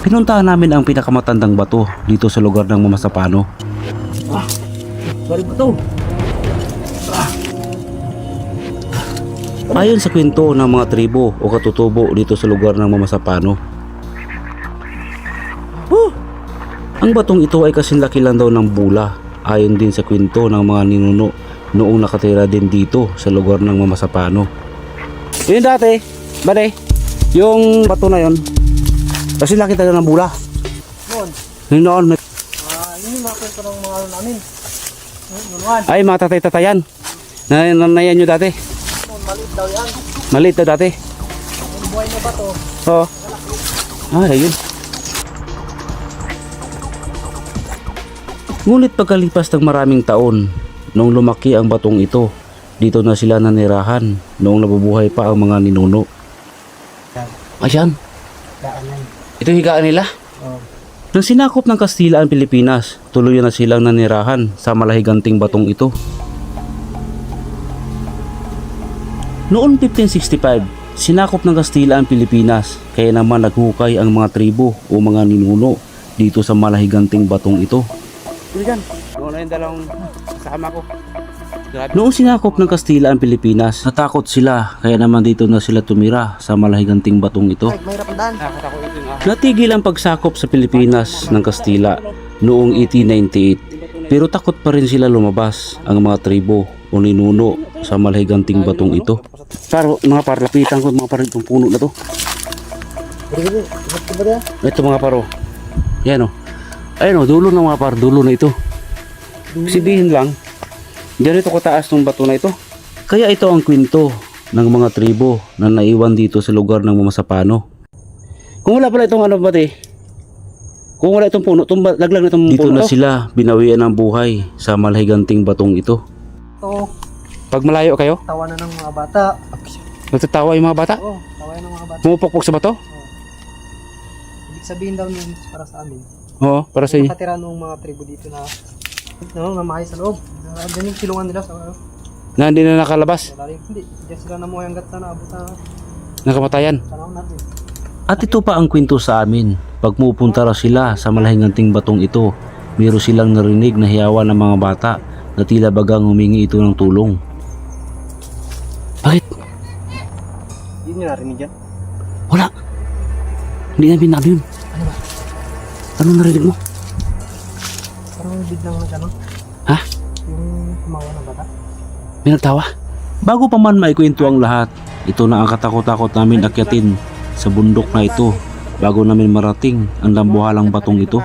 Pinuntahan namin ang pinakamatandang bato dito sa lugar ng Mamasapano. Bari ba to? Ayon sa kwento ng mga tribo o katutubo dito sa lugar ng Mamasapano, ang batong ito ay kasinlaki lang daw ng bula. Ayon din sa kwento ng mga ninuno noong nakatira din dito sa lugar ng Mamasapano. Yun dati, bale, yung bato na yun, kasinlaki talaga ng bula. Noon. Yung noon, Yun yung mga kwento ng mga ano namin. Noon. ay mga tatay-tatayan. Nanayan nyo dati. Noon, maliit daw yan. Maliit na dati. Yung buhay na ba to? Oo. Ayun. Ngunit pagkalipas ng maraming taon, nung lumaki ang batong ito, dito na sila nanirahan noong nabubuhay pa ang mga ninuno. Ayan. Daan lang. Ito yung higaan nila. Oo. Nang sinakop ng Kastila ang Pilipinas, tuloy na silang nanirahan sa malahiganting batong ito. Noong 1565, sinakop ng Kastila ang Pilipinas, kaya naman naghukay ang mga tribo o mga ninuno dito sa malahiganting batong ito. Diyan, noon yung dalawang kasama ko. Noong sinakop ng Kastila ang Pilipinas, natakot sila, kaya naman dito na sila tumira sa malahiganting batong ito. Ay, mahirap ang daan. Natigil ang pagsakop sa Pilipinas ng Kastila noong 1898, pero takot pa rin sila lumabas ang mga tribo o ninuno sa malahiganting batong ito. Paro, mga par, lapitan ko mga par itong puno na to. Ito mga paro. Yan o. Ayun o, dulo ng mga par, dulo na ito. Sibihin lang, diyan ito kataas ng bato na ito. Kaya ito ang kwento ng mga tribo na naiwan dito sa lugar ng Mamasapano. Kung wala pala itong ano ba kung wala itong puno, laglag na itong dito puno na sila binawian ng buhay sa malahiganting batong ito. Ito, Pag malayo kayo, tawa na ng mga bata. nagtatawa yung mga bata, Oo, tawa na ng mga bata. pumupukpok sa bato. Ibig sabihin daw nun para sa amin. Oo, para sa inyo. Nakatira nung mga tribo dito na namahay sa loob. Diyan yung silungan nila sa Na hindi na nakalabas, malalim. Hindi, diyan sila namuhay hanggat sa naabot na nakamatayan. panahon natin. At ito pa ang kwento sa amin. Pag pupunta raw sila sa malahiganting batong ito, mayroon silang narinig na hiyawan ng mga bata na tila bagang humingi ito ng tulong. Bakit? Yun yung narinig dyan. Wala. Hindi namin nabi yun. Ano ba? Ano narinig mo? Parang biglang ano? Ha? Yung kumawa ng bata. May nagtawa. Bago pa man maikwento ang lahat, ito na ang katakot-takot namin akyatin sa bundok na ito bago namin marating ang lambuhalang batong ito.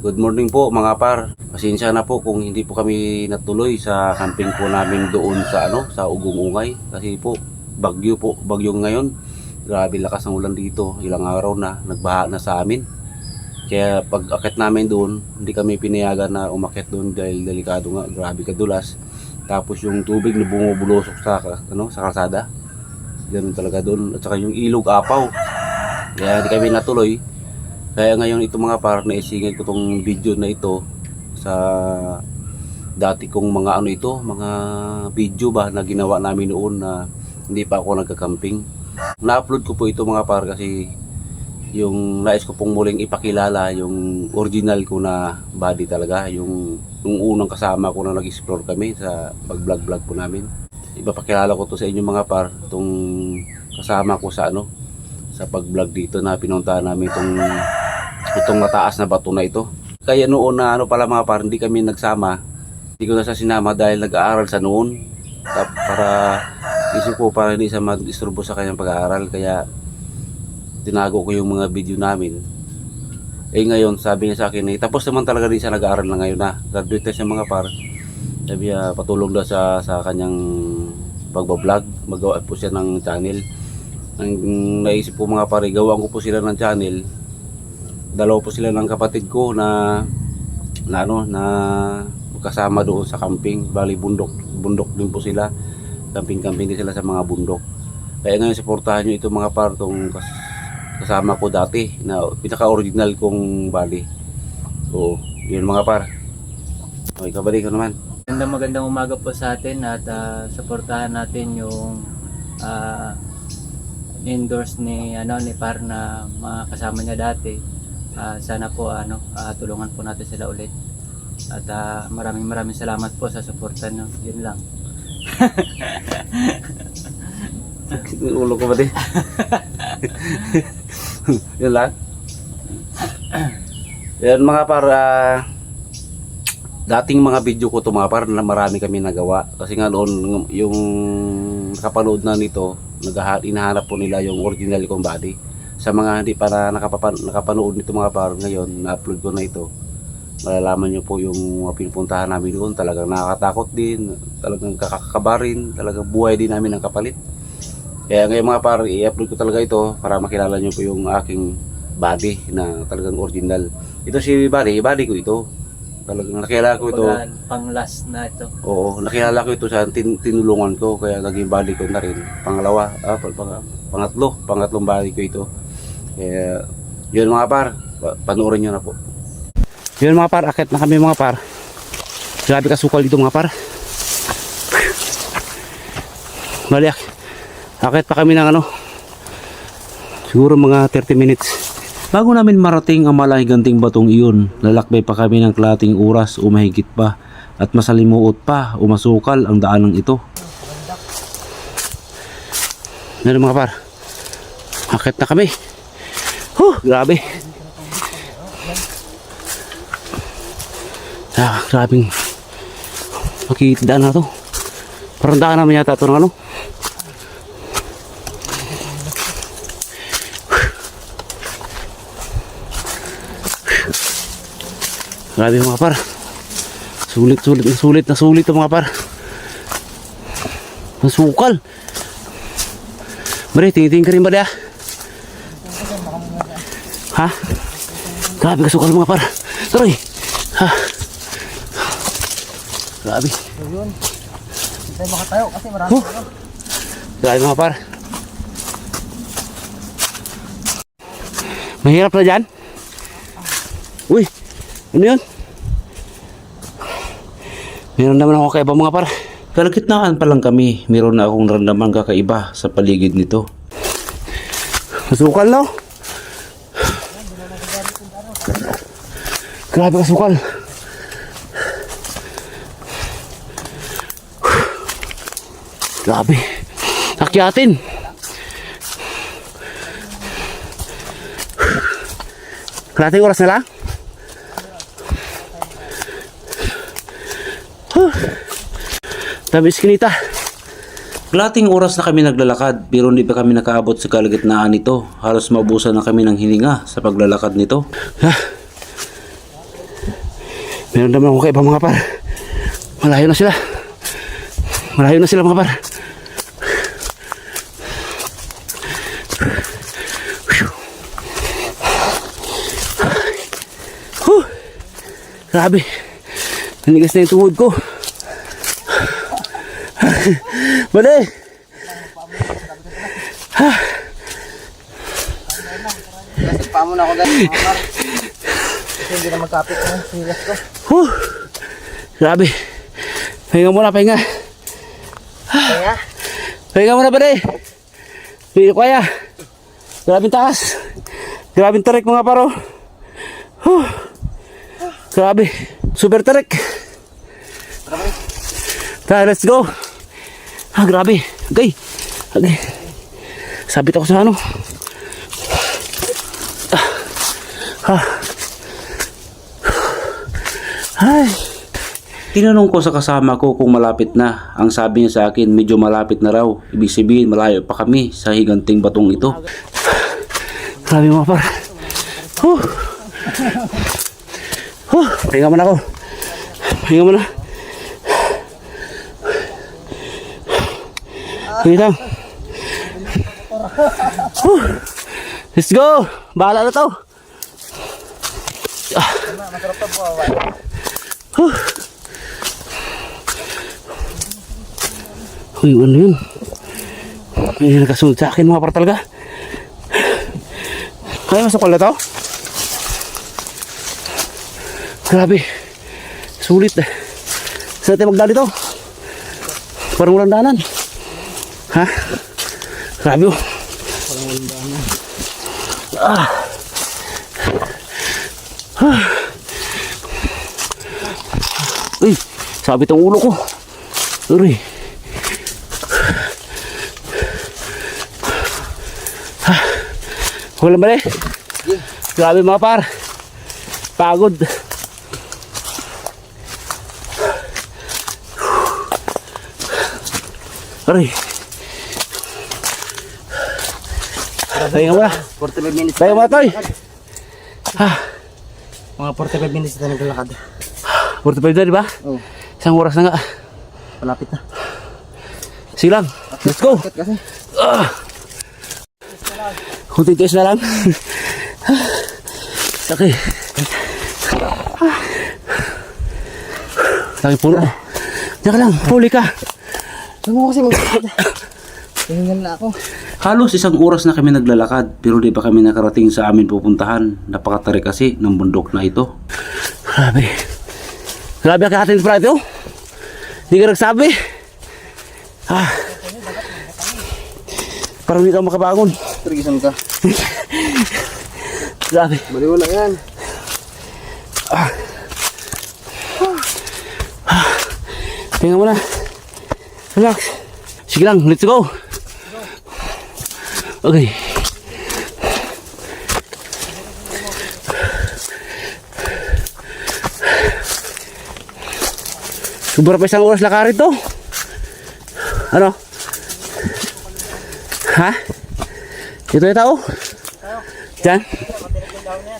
Good morning po mga par. Pasensya na po kung hindi po kami natuloy sa camping po namin doon sa sa Ugong-Ungay kasi po bagyo ngayon. Grabe lakas ng ulan dito. Ilang araw na nagbaha na sa amin. Kaya pag akit namin doon, hindi kami pinayagan na umakyat doon dahil delikado nga, grabe kadulas. Tapos yung tubig na bumubulosok sa sa kalsada. Ganun talaga doon. At saka yung ilog apaw. Kaya hindi kami natuloy. Kaya ngayon ito mga par, naisingil ko tong video na ito sa dati kong mga mga video ba na ginawa namin noon na hindi pa ako nagka-camping. Na-upload ko po ito mga par kasi yung nais ko pong muling ipakilala yung original ko na body talaga, yung unang kasama ko na nag-explore kami sa pag-vlog po namin. Ipapakilala ko to sa inyo mga par, itong kasama ko sa sa pag-vlog dito na pinuntahan namin itong mataas na bato na ito. Kaya noon na pala mga par, hindi kami nagsama. Hindi ko na siya sinama dahil nag-aaral sa noon. Para isip ko para hindi siya mag-isturbo sa kanyang pag-aaral. Kaya tinago ko yung mga video namin. Ngayon sabi niya sa akin, tapos naman talaga din siya nag-aaral na ngayon na. Graduate na siya mga par. Sabi niya patulong daw sa kanyang pagbablog. Magawa po siya ng channel. Ang naisip po mga par, gawaan ko po sila ng channel. Dalawa po sila ng kapatid ko na kasama doon sa camping. Bali bundok din po sila. Camping din sila sa mga bundok. Kaya ngayon suportahan nyo ito mga par, tong kasama ko dati na pinaka-original kong bali. So, yun mga par. Okay, kabalik ko naman. Magandang umaga po sa atin at suportahan natin yung endorse ni ni par na mga kasama niya dati. Sana po tulungan po natin sila ulit. At maraming salamat po sa suporta niyo. Yun lang. Ulo ko ba di? Yun lang. Yan mga par, dating mga video ko to mga par na marami kami nagawa. Kasi nga noon yung nakapanood na nito, hinahanap po nila yung original kong body. Sa mga hindi pa na nakapanood nito mga par, ngayon na-upload ko na ito. Malalaman nyo po yung mga pinupuntahan namin doon. Talagang nakakatakot din, talagang kakakabarin, talagang buhay din namin ang kapalit. Kaya ngayon mga par, i-upload ko talaga ito para makilala nyo po yung aking body na talagang original. Ito si body ko ito. Talagang nakilala ko ito. Pang last na ito. Oo, nakilala ko ito sa tinulungan ko, kaya naging body ko na rin. Pangalawa, pangatlong body ko ito. Kaya yun mga par, panoorin nyo na po. Yun mga par, akit na kami mga par. Grabe kasukal dito mga par. Bali, akit pa kami ng siguro mga 30 minutes. Bago namin marating ang malahiganting batong iyon, lalakbay pa kami ng kalating oras o mahigit pa at masalimuot pa o masukal ang daanang ito. Ano mga par, akit na kami. Grabe. Grabing makikitdaan na to. Parang daan naman yata ito ng grabe mga par. Sulit ito mga par. Masukal. Mari, tingin-tingin ka rin ba dia? Ha? Grabe kasukal mga par. Taroy. Ha? Grabe. Yun. Hindi tayo makatayo kasi marami. Grabe mga par. Mahirap na dyan. Uy, ano yun? Meron naman ako kakaiba mga par. Kalagitnaan pa lang kami, meron na akong naramdaman kakaiba sa paligid nito. Masukal no? Grabe kasukal. Grabe. Akyatin. Kalating oras na lang. Tamis kinita. Kalating oras na kami naglalakad pero hindi pa kami nakaabot sa kalagitnaan nito. Halos maubusan na kami ng hininga sa paglalakad nito. Meron naman ako kaiba mga par. Malayo na sila. Malayo na sila mga par. Grabe. Nanigas na yung tuhod ko. Bale. Nasipa mo na ako dahil mga par. Kasi hindi na magkapit ng silas ko. Grabe. Pahinga muna, pahinga. Kaya? Pahinga muna pare. Hindi ko kaya. Grabing taas. Grabing tarik mga paro. Grabe. Super tarik. Tara, let's go. Grabe. Okay. Sabit ako sa ano. Ay. Tinanong ko sa kasama ko kung malapit na. Ang sabi niya sa akin, medyo malapit na raw. Ibig sabihin, malayo pa kami sa higanting batong ito. Grabe mga par. Pahinga muna ako. Pahinga muna. Pahinga lang. Let's go. Bahala na to. Masarap pa po. Uy, ano yun? May nakasunod sa akin mga par talaga. Kaya masukal na to? Grabe. Sulit eh. Saan tayo magdali to? Parang walang danan. Ha? Grabe oh. Walang ulimbahan na. Uy, sabit ang ulo ko. Uy. Wala ba eh? Grabe mga par. Pagod. Aray. Tayo nga muna. 45 minutes. Tayo mga toy. Mga 45 minutes na naglalakad. 45 na di ba? Oh, Isang oras na nga. palapit na. Sige lang. Let's go. Bakit kasi? Kunting tiis na lang. Okay. Laki puno. Diyan ka lang. Huli ka. Huwag mo kasi maglalakad. Tingnan na ako. Halos isang oras na kami naglalakad pero di pa kami nakarating sa amin pupuntahan. Napakatarik kasi ng bundok na ito. Grabe. Grabe ang kakatin para ito. Hindi ka nagsabi. Parang hindi ka makabangon. Trigisan ka. Grabe. Baliw na yan. Tingnan mo na. Relax. Sige lang, let's go. Okay. Sobra pa isang oras lakarin to. Ano? Ha? Ito yung tao? Diyan?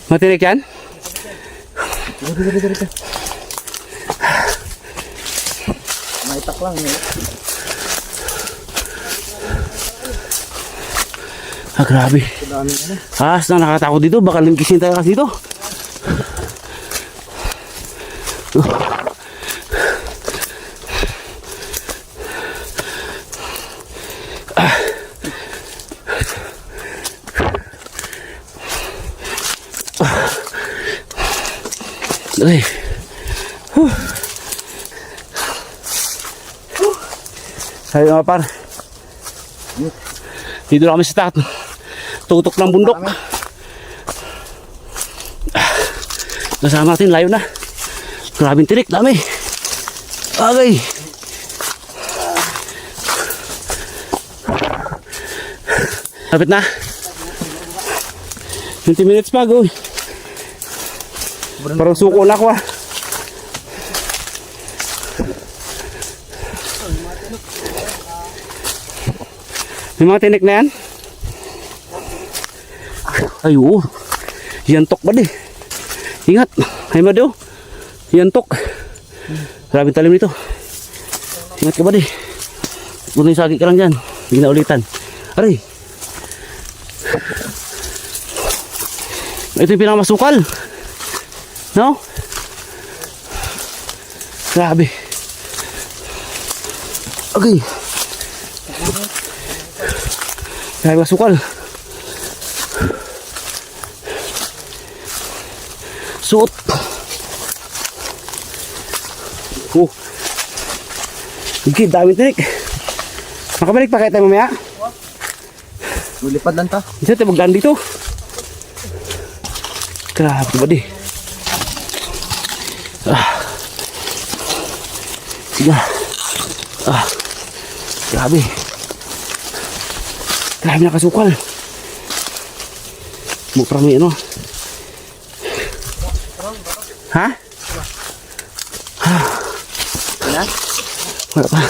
Matirik yan? Dito. Maitak lang eh. Grabe. Dami na. Na nakatakot dito. Baka lingkisin tayo kasi dito. Okay. Sabi mga par. Dito na kami sa tutok ng bundok. Kasama natin, layo na. Grabing tirik, dami. Okay. Lapit na. 20 minutes pa, go. Parang suko na ako ah. May mga tinik na yan? Ay oo. Yantok ba di? Ingat. Ay ba di oh? Yantok. Grabe talim nito. Ingat ka ba di? Buti sagi ka lang dyan. Hindi na ulitan. Aray. Ito yung pinakamasukal. No? Grabe. Okay. Grabe masukal. Suot. Oh. Okay, dami tinik. Makabalik pa kaya tayo mamaya. Lipad lang ta. Isa tayo magdaan dito. Grabe ba di? Sige. Grabe. Grabe nakasukal. Mukha may ano. Ha? Wala? Wala pa.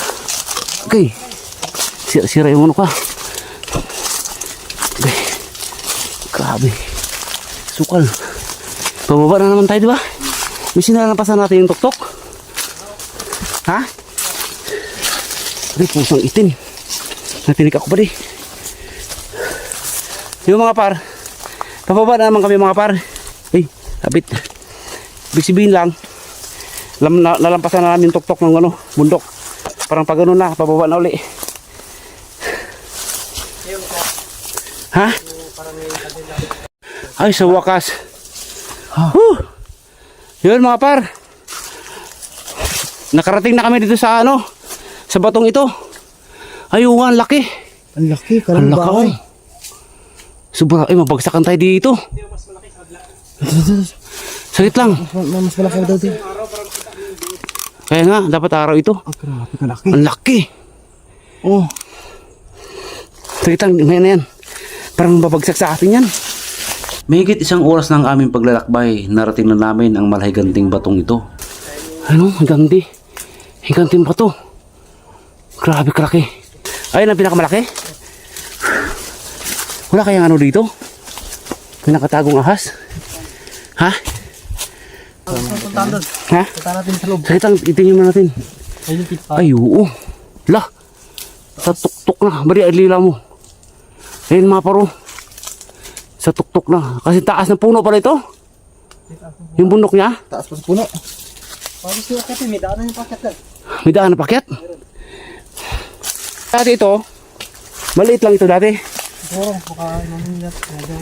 Okay. Sira yung ano ka. Okay. Grabe. Sukal. Pababa na naman tayo, di ba? May sinalampasan natin yung tuktok. Ha? Ay, pusang itim. Natinig ako pa di. Yung mga par. Pababa na naman kami mga par. Ay, habit. Ibig sabihin lang, nalampasan na namin yung tuktok ng ano, bundok. Parang pag ganun na, pababa na uli. Ha? Ay, sa wakas. Yun mga par. Nakarating na kami dito sa ano, sa batong ito. Ayun, ang laki. Ang laki, Ang laki oh. Sobra, mabagsakan tayo dito. Sakit lang. Mas malaki daw din. Kaya nga, dapat araw ito. Grabe ka laki. Ang laki. Oh. Sakit lang, ngayon na yan. Parang babagsak sa atin yan. Mahigit isang oras ng aming paglalakbay, narating na namin ang malahiganting batong ito. Ano? Higanti. Higanting bato. Grabe kalaki. Ayun ang pinakamalaki. Wala kayang ano dito? May nakatagong ahas? Ha? Puntahan doon. Ha? Puntahan natin sa loob. Sakit lang, itingin mo natin. Ayun yung pita. Ay, oo. La. Sa tuktok na. Bari, alila mo. Ayun mga paro. Sa tuktok na. Kasi taas ng puno pala ito. Yung bundok niya. Taas pa sa puno. Pag gusto yung akit, may daanan yung paket lang. May daan na paket. Dati ito, maliit lang ito dati. Siguro, baka mamingat. Medyo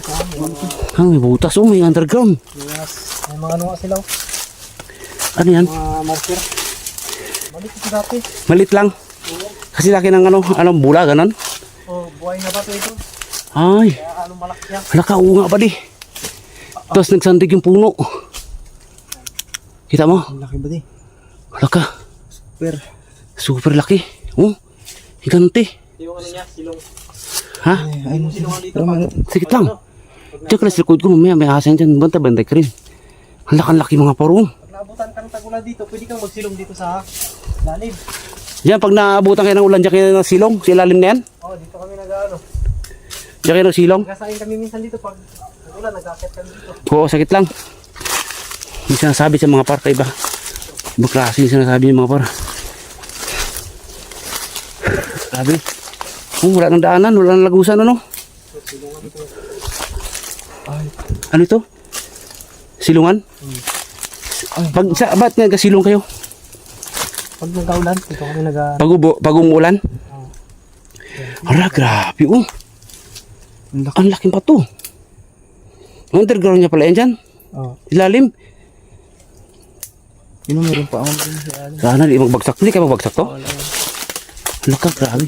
ka. May butas oh, may underground. May mga ano nga sila. Ano yan? Mga marker. Balik ito dati. Maliit lang. Kasi laki ng ano bula, ganon. Oh, buhay na ba ito? Ay, Kaya anong malaki yan? halaka, oo nga ba di. Tapos nagsandig yung puno. Kita mo? Ang laki ba di? Halaka, Super. super laki. Oh, higante. Yung ano niya, silong. Ha? Ay, ano silong dito? Sikit lang. Diyan ka na sa likod ko, mamaya may asan dyan. Banta-bantay ka rin. Ang laki mga paro. Pag naabutan kang tagulan dito, pwede kang magsilong dito sa lalim. Diyan, pag naabutan kayo ng ulan, diyan kayo ng silong. Sa ilalim na yan. Oh, dito kami nag-ano. Diyan kayo ng silong. Nagasain kami minsan dito pag ulan, nag-akit kami dito. Oo, sakit lang. Yung sinasabi sa mga par, iba. Ibang klase yung sinasabi ng mga par. Grabe. Oh, wala nang daanan, wala nang lagusan, ano? Ano ito? Silungan? Ba't nagkasilong kayo? Pag nag-aulan, dito kami nag- Pag umuulan? Ara, grabe, oh. Ang laking pato. Underground niya pala yan dyan. Oh. Ilalim. Yun ang meron pa ako din sa alam. Sana di magbagsak. Hindi ka magbagsak to? Halaka, grabe.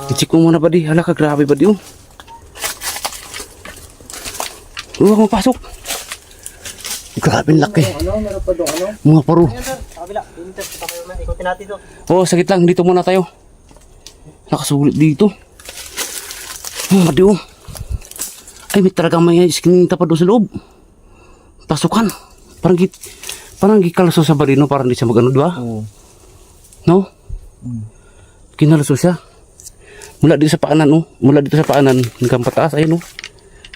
I-check mo muna ba di? Halaka, grabe ba di? Huwag mapasok. Grabe, ang laki. Ano, meron pa doon, ano? Mga paro. Ayan sir, sa kabila. Dito, kita kayo na. Ikutin natin to. Oh, sakit lang. Dito muna tayo. Nakasulit dito. Madi oh. Ay, may talagang may iskininta pa doon sa loob. Pasukan. Parang gikalaso sa barino. Parang di siya mag-ano, diba? Oo. No? Kinalaso siya. Mula dito sa paanan, oh. Mula dito sa paanan. Hanggang pataas. Ayun, oh.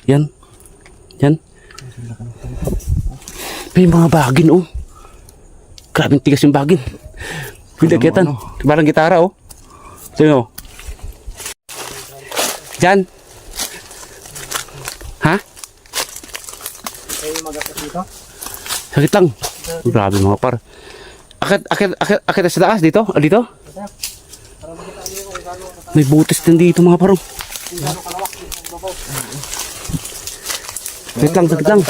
Yan. Yan. May mga bagin, oh. Grabing tigas yung bagin. Pinakitan. Parang gitara, oh. Ito, oh. Diyan. Ha? Kayo mag-akit dito. Sakit lang. Grabe mga par. Akit sa taas dito? Ah, dito? May butis din dito mga parong. Sakit lang.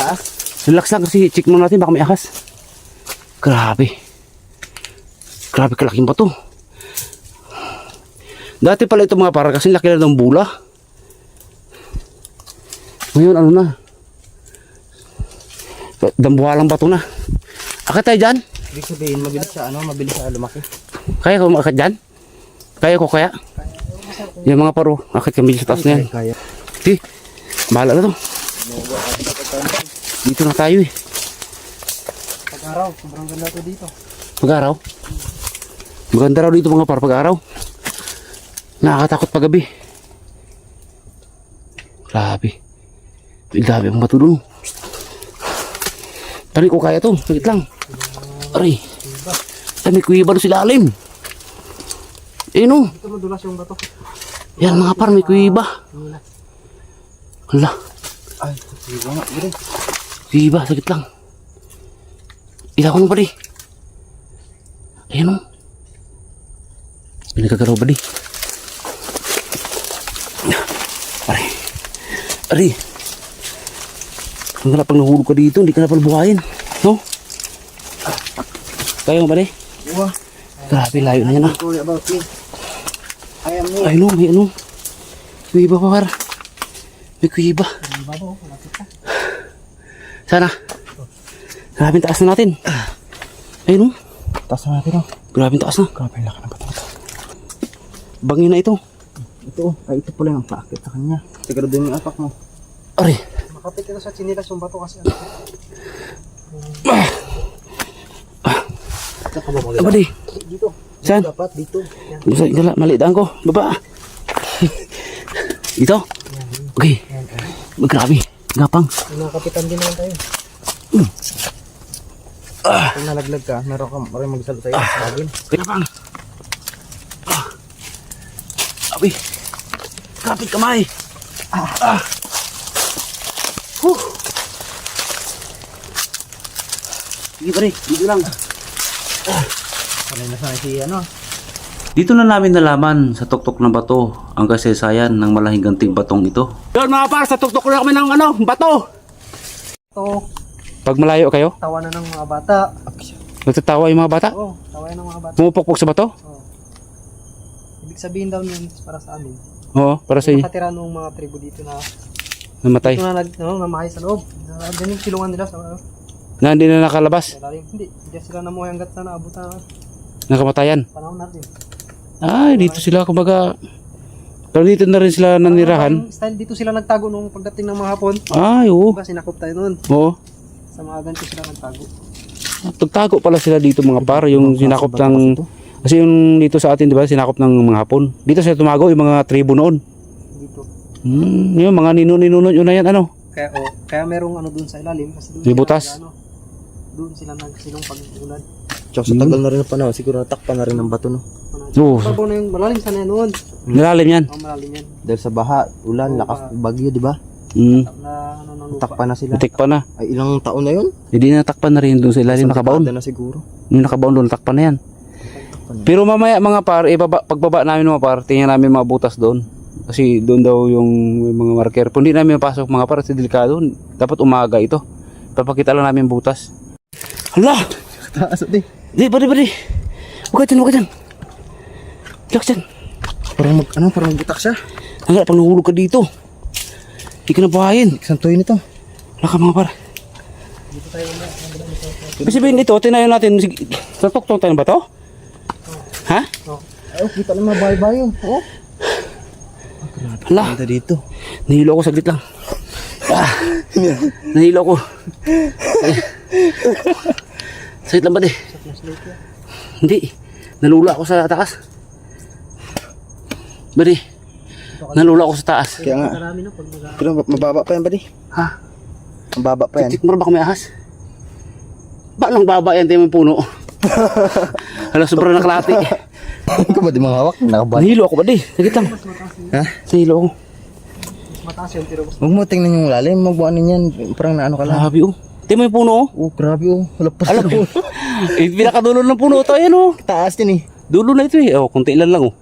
Relax lang kasi check mo natin baka may ahas. Grabe. Grabe kalaking ba to? Dati pala ito mga par kasi laki na ng bula. Ngayon ano na? Dambuhalang bato na. Akit tayo dyan? Ibig sabihin, mabilis siya, ano? Mabilis siya lumaki. Kaya ko makakit dyan? Kaya ko kaya? Yung mga paro, akit kami sa taas na yan. Kaya. Di, bahala na to. Dito na tayo eh. Pag-araw, sobrang ganda to dito. Pag-araw? Maganda raw dito mga par pag-araw. Nakakatakot pag gabi. Grabe. Grabe ang bato doon. Tari ko kaya to, sakit lang. Aray. Ay, may kuiba doon sa ilalim. Eh no. Ito madulas yung bato. Yan mga par, may kuiba. Hala, Ay, iba nga, gire. kuiba, sakit lang. Ilaw ko nung pali. Ayan o. Pinagkagaraw ba di? Aray. Aray. Kung wala pang nahulog ka dito, hindi ka na pala buhayin. No? Kaya mo ba di? Uwa. Grabe, layo na yan ah. Story about me. I am me. Ay no, may ano. Kuiba pa par. May kuiba. Ang babaw, malapit ka. Sana. Grabe taas na natin. Ayun oh. Taas na natin, oh. Grabe taas na. Grabe, laki ng bato na to. Bangin na ito. Ito, oh. Ay, ito pala yung paakit sa kanya. Siguro din yung apak mo. Ari. Makapit ito sa chinilas yung bato kasi. Saan ka ba mag- Aba di. Dito. Saan? Dapat, dito. Yan. Dala, maliitaan ko. Baba. Dito. Okay. Grabe. Gapang. Nakapitan din naman tayo. Kung nalaglag ka, meron ka maraming magsalo sa'yo. Sagin. Gapang. Abi. Kapit kamay. Sige pare, dito lang. Sanay na sanay si ano. Dito na namin nalaman sa tuktok ng bato ang kasaysayan ng malahing ganting batong ito. Yun mga par, sa tuktok na kami ng bato. Ito, Pag malayo kayo, tawanan ng mga bata. nagtatawa yung mga bata. Oo, tawanan ng mga bata. Pumupukpok sa bato. Oo. Ibig sabihin daw yun para sa amin. Oo, para sa inyo. Nakatira nung mga tribo dito na Namatay. dito na namahay sa loob. Ganyan yung silungan nila sa Na hindi na nakalabas. lalim. Hindi sila namuhay hanggat sa naabot na Nakamatayan. panahon natin. Ay, dito sila kumbaga. Pero dito na rin sila nanirahan. Style dito sila nagtago nung pagdating ng mga hapon. Ay, oo. Diba sinakop tayo noon. Oo. Sa mga ganito sila nagtago. Tagtago pala sila dito mga par. Yung sinakop ng... Kasi yung dito sa atin, di ba, sinakop ng mga Hapon. Dito sila tumago yung mga tribo noon. Dito. Yung mga ninunod yun na yan, ano? Kaya merong ano dun sa ilalim kasi dun May sila butas. nag- ano, dun sila nagsilong pag-ulan. Tsaka sa tagal na rin ng panahon, siguro natakpan na rin ng bato, no? Oo. Babaw na yung malalim sana yan noon. Nilalim yan. Ang malalim yan. Dahil sa baha, ulan, Oo, lakas, bagyo, di ba? Na ano ng lupa. Natakpan na sila. Natik pa na. Ay, ilang taon na yun? Hindi natakpan na rin doon sa ilalim. Nakabaon. dekada na siguro. Yung nakabaon doon, natakpan na yan. Pero mamaya mga par, pagbaba namin mga par, tingnan namin mga butas doon. Kasi doon daw yung mga marker. Kung hindi namin mapasok mga par, kasi delikado. Dapat umaga ito. Papakita lang namin butas. Hala! Taas, di. Di, bari. Huwag ka dyan. Relax dyan. Parang magbutak siya. Hanggang pang nahulog ka dito. Hindi ka nabahayin. Santuin ito. Wala ka mga par. Ibig sabihin ito, tinayo natin. Sa tuktok tayo ba to? Ha? Ay, kita naman bahay-bahay yun. Oh. Hala, Ganda dito. nahilo ako saglit lang. Nahilo ako. Saglit lang ba di? Hindi. Nalula ako sa taas. Badi. Nalula ako sa taas. Kaya nga. Marami no pag mag- Pero mababa pa yan, buddy. Ha? Mababa pa yan. Tik mo baka may ahas? Ba lang baba yan tayo may puno? Hala, sobrang nakalati. Ikaw ba di mga hawak? Nakabali. Nahilo ako ba di? Saglit lang. Ha? Nahilo ako. mas mataas yun pero mas Huwag mo tingnan yung lalim. Magbuanin yan. Parang naano ka lang. Grabe oh. Tayo may puno oh. Oh, grabe oh. Lapas Alam na mo. Pinakadulo ng puno ito. Ayan oh. Taas din eh. Dulo na ito eh. Oh, kunti ilan lang oh.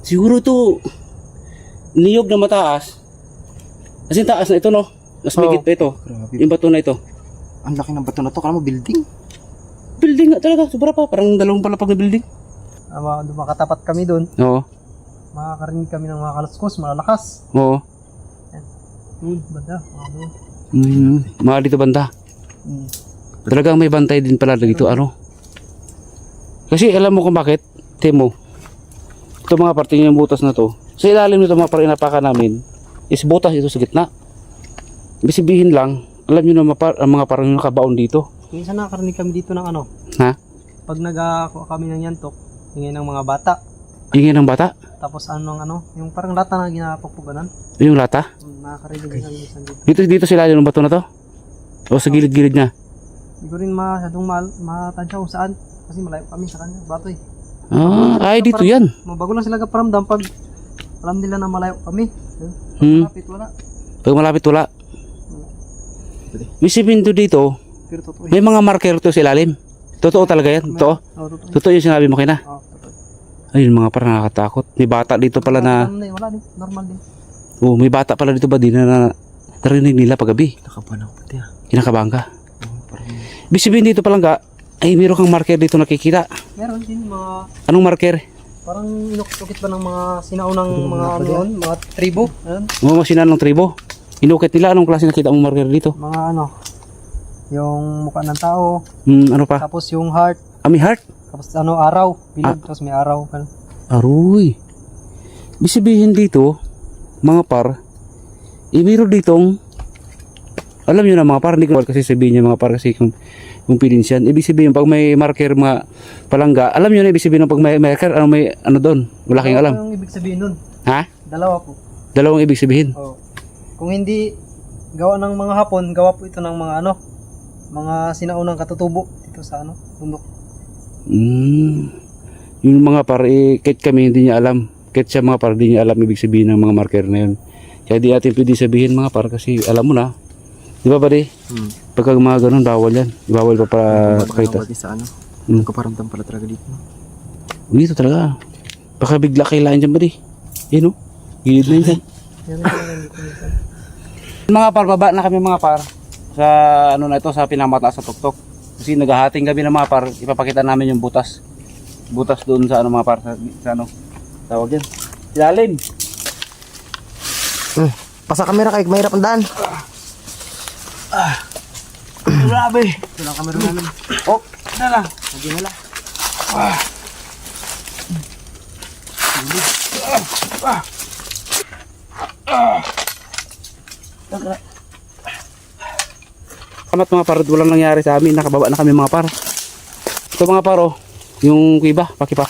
Siguro ito niyog na mataas. Kasi taas na ito no. Mas Oo. migit pa ito. Grabe. Yung bato na ito. Ang laki ng bato na to. Kala mo building. Building nga talaga. Sobra pa. Parang dalawang palapag na building. makatapat kami doon. Oo. Makakarinig kami ng mga kaluskos, malalakas. Oo. Doon, banda. Doon. Mga dito banda. Talagang may bantay din pala dito. Ano? Kasi alam mo kung bakit? Temo. Ito mga parte yung butas na to. Sa ilalim nito mga par inapakan namin is butas ito sa gitna. Ibig sabihin lang, alam nyo na ang mga parang yung nakabaon dito. Minsan nakakarinig kami dito ng ano, Ha? pag nag-ako kami ng yantok, hingin ng mga bata. Ingin ng bata? Tapos yung parang lata na ginapagpuganan. Yung lata? Nakakarinig din kami minsan dito. Dito sa ilalim ng bato na to? O sa gilid-gilid niya? Hindi ko rin masyadong matansya kung saan. Kasi malayo kami sa kanya, bato eh. Ay dito yan. Mabago lang sila kaparamdam pag alam nila na malayo kami. Hmm. Malapit wala. Pag malapit wala. May sabihin to dito, Pero totoo eh. may mga marker to sa ilalim. Totoo talaga yan? Totoo? Oo, totoo eh. Totoo yung sinabi mo kina? Oo, totoo. Ayun mga parang nakakatakot. May bata dito pala na... Alam wala din, normal din. Oh, may bata pala dito ba din na narinig nila paggabi. Nakapanaw pati ah. Kinakabahan ka. Parang Ibig sabihin dito palang ka, ay meron kang marker dito nakikita. Meron din mga Anong marker? Parang inukit ba ng mga sinaunang mga ano yun? Mga tribo? Ayun. Mga sinan ng tribo. Inukit nila, anong klase nakita mong marker dito? Mga ano, yung mukha ng tao, Ano pa? tapos yung heart, May heart. tapos ano, araw, bilog, tapos may araw. Ganun. Aroy. Ibig sabihin dito, mga par, meron ditong, alam nyo na mga par, hindi ko kasi sabihin nyo mga par kasi kung pilis yan. Ibig sabihin, pag may marker mga palangga, alam nyo na ibig sabihin pag may marker, ano doon? Wala kayong alam. Ano yung ibig sabihin nun? Ha? Dalawa po. Dalawang ibig sabihin. Oh. Kung hindi gawa ng mga Hapon, gawa po ito ng mga ano, mga sinaunang katutubo dito sa ano, bundok. Yung mga par, kahit kami hindi niya alam. Kahit siya mga par, hindi niya alam ibig sabihin ng mga marker na yun. Kaya di natin pwede sabihin mga par kasi alam mo na. Di ba buddy? Pagka mga ganun, bawal yan. Bawal pa pakita. sa ano. Hmm. Kaparamdam pala talaga dito. Dito talaga. Baka bigla kailangan dyan buddy. Yun o. Gilid na yun dyan. Yan ang talaga dito minsan. Mga par, baba na kami mga par. Sa ano na ito, sa pinamataas sa tuktok. Kasi naghahating gabi na mga par, ipapakita namin yung butas. Butas doon sa ano mga par, sa ano. Tawag yan. Ilalim. Pasa kamera kay mahirap ang daan. Grabe. Ito lang kamera namin. Oh, na lang. Lagyan nila. Kamat mga par, walang nangyari sa amin, nakababa na kami mga par. Ito mga par oh, yung kuiba, pakipa.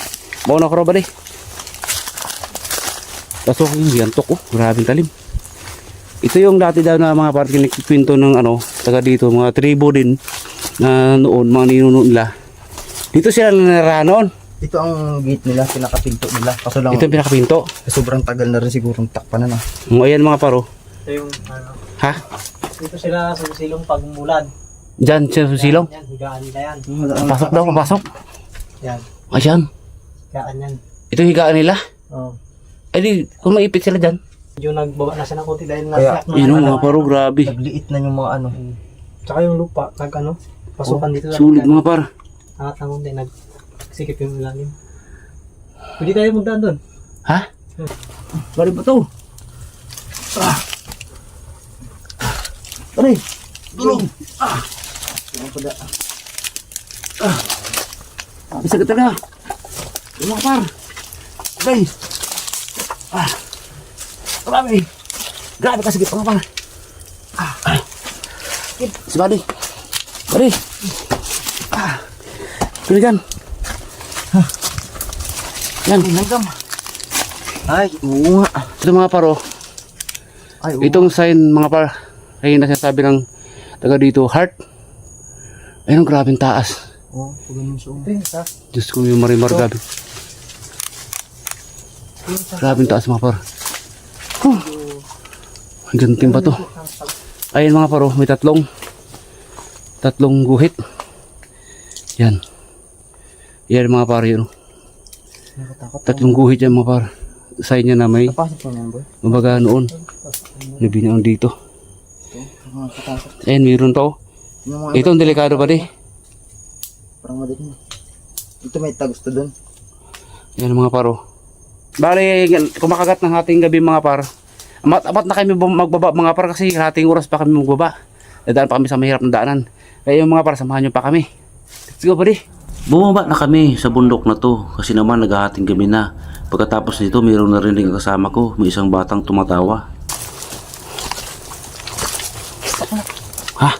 Mauna ko ba di? Kaso yung yantok oh, grabing talim. Ito yung dati daw na mga par, kinikwento ng ano, taga dito, mga tribo din na noon, mga ninuno nila. Dito sila nanirahan noon. Ito ang gate nila, pinakapinto nila. Kaso lang, Ito yung pinakapinto. sobrang tagal na rin sigurong takpan na. Ayan mga par oh. Ito yung ano, Ha? dito sila sa silong pagmulan. Diyan siya sa silong. Yan, higaan nila yan. Pasok daw, papasok. Yan, Ayan. higaan yan. Ito yung higaan nila. Oh. Eh di, kung maipit sila dyan. Medyo nagbaba na siya ng konti dahil Kaya, nasa Yun mga paro, grabe. nagliit na yung mga ano. Tsaka yung lupa, nag ano, pasukan dito lang. Sulit mga par. Angat ng konti, nagsikip yung ilalim. Pwede tayo magdaan doon. Ha? Bari ba to? Aray! Tulong! Bisa ka talaga. Yung mga par. Guys. Grabe. Grabe kasagit mga par. Si Buddy. Buddy. Tuligan. Yan. Nagam. Ay, oo nga. Ito mga paro. Ay, oo. Itong sign mga par. Ay nasasabi ng taga dito, heart. Ayun, grabing taas. Oo, pag ganun siya. Ito yung isa. Diyos ko yung marimar, grabe. Grabing taas mga par. Ganting pa to. Ayun mga paro, may tatlong guhit. Yan. Yan mga par yun. Nakatakot. Tatlong guhit yan mga par. Sign niya na may Napasok mo yan, boy. mabaga noon. Nabinaon dito. Nakatakot. Ayun, mayroon pa oh. Yung mga Ito ang delikado pa di. parang madali. Ito may tagusto doon. Yan mga paro. Bale, kumakagat ng hating gabi mga par. Amat na kami magbaba mga par kasi hating oras pa kami magbaba. Dadaan pa kami sa mahirap na daanan. Kaya yung mga par, samahan nyo pa kami. Let's go buddy. Bumaba na kami sa bundok na to kasi naman naghahating gabi na. Pagkatapos nito, mayroon na rin ang kasama ko. May isang batang tumatawa. Ha?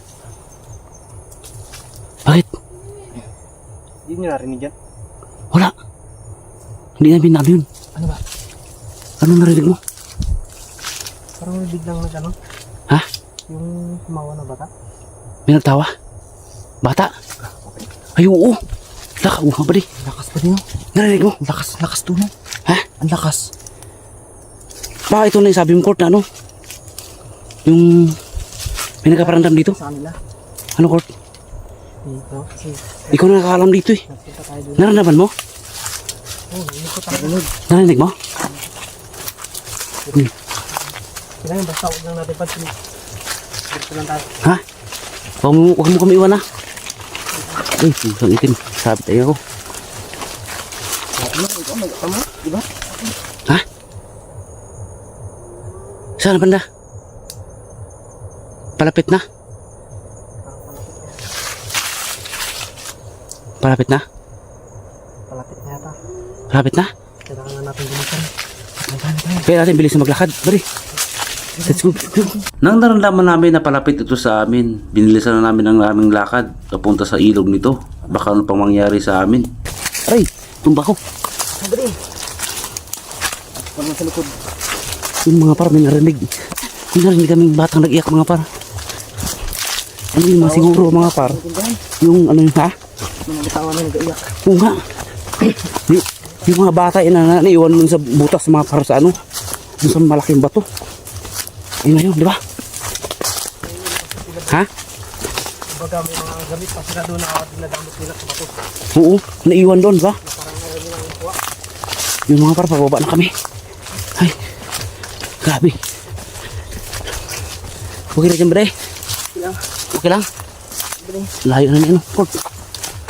Bakit? Hindi nyo narinig yan. Wala. Hindi namin nabi yun. Ano ba? Ano narinig mo? Parang may biglang nag ano, Ha? yung kumawa na bata. May nagtawa? Bata? Ay, oo. Laka, nga ba di? Lakas pa din. Narinig mo? Lakas tuno. Ha? Ang lakas. Baka ito na yung sabi mo, Court, na ano? Yung may nagkaparandam dito. Sa kanila. Ano, Court? Dito. Kasi Ikaw na nakakalam dito eh. nagpunta tayo doon. Naramdaman mo? Oh, hindi ko tayo. Narinig mo? Kailangan basta huwag lang natin pansin. Dito lang tayo. Ha? Huwag mo kami iwan ha? Uy, isang itim. Sabi tayo ako. Ano? Diba? Ha? Saan banda? Palapit na? Palapit na? Palapit na yata. Palapit na? Kailangan na natin gumitan. Kaya natin bilis na maglakad. Bari. Let's go. Nang naramdaman namin na palapit ito sa amin, binilisan na namin ang aming lakad papunta sa ilog nito. Baka ano pang mangyari sa amin. Aray, tumba ko. Madali. Huwag mo sa likod. Yung mga par, may narinig. May narinig kaming batang nag-iyak mga par. Ano yung mga siguro mga par? Yung ano yung ha? Mga bitawan na nag-iyak. Oo nga. Yung mga bata na naiwan nun sa butas mga par sa ano? Dun sa malaking bato. Ayun na yun, di ba? Ha? Kumbaga may mga gamit pa sila doon na dinagamit nila sa bato. Oo, naiwan doon ba? Yung mga par, pababa na kami. Ay, grabe. Okay na dyan, bre. Okay lang. Malayo na niya, no? Port.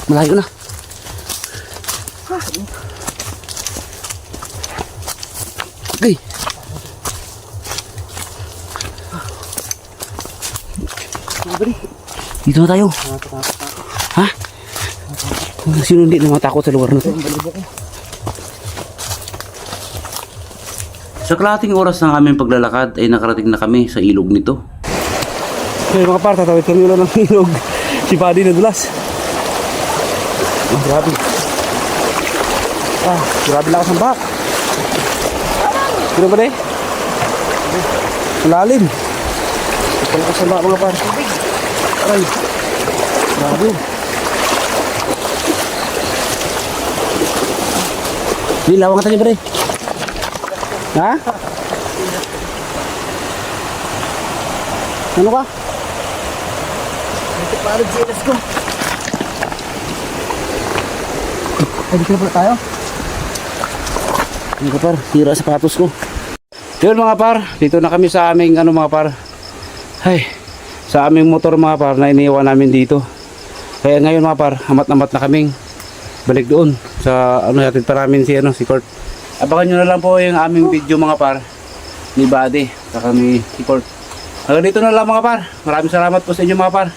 Malayo na. Okay. Dito na tayo. Ha? Sino hindi na matakot sa lugar na to? Sa kalahating oras ng aming paglalakad ay nakarating na kami sa ilog nito. Okay mga par, tatawid kami ulo ng ilog. Si Paddy nadulas. Grabe. Grabe lakas ng back. Sino ba deh? Malalim. Palakas ng back mga par. Aray. Grabe. Di, lawang ka tayo ba deh? Ha? Ano ka? Ito parang let's go. Ay, dito na pala tayo. Mga par, sira sapatos ko. Yun mga par, dito na kami sa aming ano mga par. Ay, sa aming motor mga par na iniwan namin dito. Kaya ngayon mga par, amat-amat na kaming balik doon sa ano natin pa namin si ano si Kurt. Abangan nyo na lang po yung aming video mga par ni Buddy saka ni si Kurt. Hanggang dito na lang mga par. Maraming salamat po sa inyo mga par.